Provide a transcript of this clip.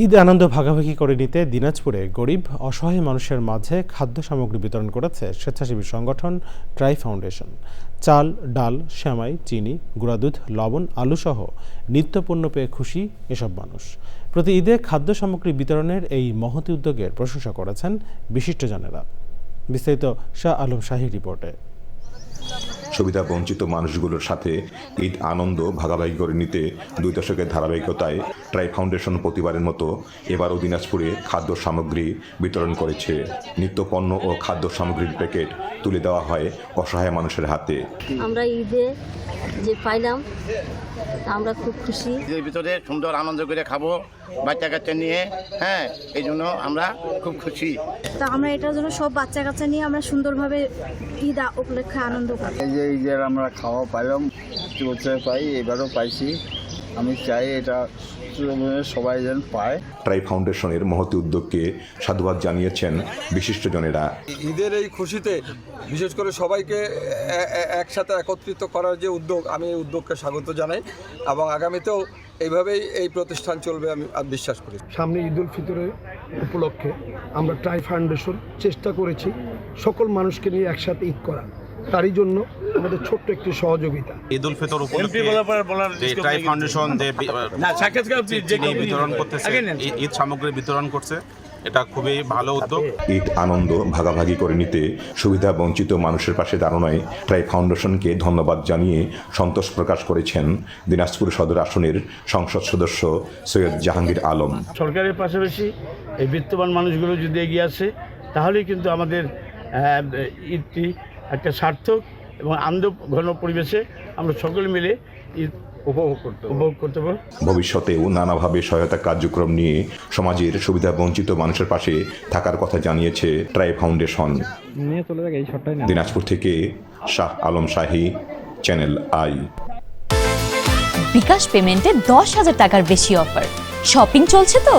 ঈদ আনন্দ ভাগাভাগি করে নিতে দিনাজপুরে গরিব অসহায় মানুষের মাঝে খাদ্য সামগ্রী বিতরণ করেছে স্বেচ্ছাসেবী সংগঠন ট্রাই ফাউন্ডেশন। চাল, ডাল, সেমাই, চিনি, গুঁড়া দুধ, লবণ, আলুসহ নিত্যপণ্য পেয়ে খুশি এসব মানুষ। প্রতি ঈদে খাদ্য সামগ্রী বিতরণের এই মহতি উদ্যোগের প্রশংসা করেছেন বিশিষ্টজনেরা। বিস্তারিত শাহ আলম শাহীর রিপোর্টে। সুবিধা বঞ্চিত মানুষগুলোর সাথে ঈদ আনন্দ ভাগাভাগি করে নিতে 2 দশকের ধারাবাহিকতায় ট্রাই ফাউন্ডেশন প্রতিবারের মতো এবারও দিনাজপুরে খাদ্য সামগ্রী বিতরণ করেছে। নিত্যপণ্য ও খাদ্য সামগ্রীর প্যাকেট তুলে দেওয়া হয় অসহায় মানুষের হাতে। আমরা ঈদে যে পাইলাম আমরা খুব খুশি। ঈদের ভিতরে সুন্দর আনন্দ করে খাবো বাচ্চা কাচ্চা নিয়ে, এই জন্য আমরা খুব খুশি। তো আমরা এটার জন্য সব বাচ্চা কাচ্চা নিয়ে আমরা সুন্দরভাবে ঈদ উপলক্ষে আনন্দ করি। এই যে ঈদের আমরা খাওয়া পাইলাম, পাই, এবারও পাইছি। আমি চাই এটা সবাই যেন পায়। ট্রাই ফাউন্ডেশনের মহতি উদ্যোগকে সাধুবাদ জানিয়েছেন বিশিষ্টজনেরা। ঈদের এই খুশিতে বিশেষ করে সবাইকে একসাথে একত্রিত করার যে উদ্যোগ, আমি এই উদ্যোগকে স্বাগত জানাই এবং আগামীতেও এইভাবেই এই প্রতিষ্ঠান চলবে আমি বিশ্বাস করি। সামনে ঈদ উল ফিতরের উপলক্ষে আমরা ট্রাই ফাউন্ডেশন চেষ্টা করেছি সকল মানুষকে নিয়ে একসাথে ঈদ করা। তারই জন্য আমাদের ছোট্ট একটি সহযোগিতা। ঈদ উল ফিতর উপলক্ষে ট্রাই ফাউন্ডেশন বিতরণ করতেছে, ঈদ সামগ্রী বিতরণ করছে, এটা খুবই ভালো উদ্যোগ। ঈদ আনন্দ ভাগাভাগি করে নিতে সুবিধা বঞ্চিত মানুষের পাশে দাঁড়ানোয় ট্রাই ফাউন্ডেশনকে ধন্যবাদ জানিয়ে সন্তোষ প্রকাশ করেছেন দিনাজপুর সদর আসনের সংসদ সদস্য সৈয়দ জাহাঙ্গীর আলম। সরকারের পাশাপাশি এই বিত্তবান মানুষগুলো যদি এগিয়ে আসে তাহলেই কিন্তু আমাদের ঈদটি একটা সার্থক এবং আনন্দঘন পরিবেশে আমরা সকলে মিলে ঈদ উপভোগ করতে পারব। ভবিষ্যতেও নানাভাবে সহায়তা কার্যক্রম নিয়ে সমাজের সুবিধা বঞ্চিত মানুষের পাশে থাকার কথা জানিয়েছে ট্রাই ফাউন্ডেশন। দিনাজপুর থেকে শাহ আলম শাহী, চ্যানেল আই। বিকাশ পেমেন্টে 10,000 টাকার বেশি অফার। শপিং চলছে তো।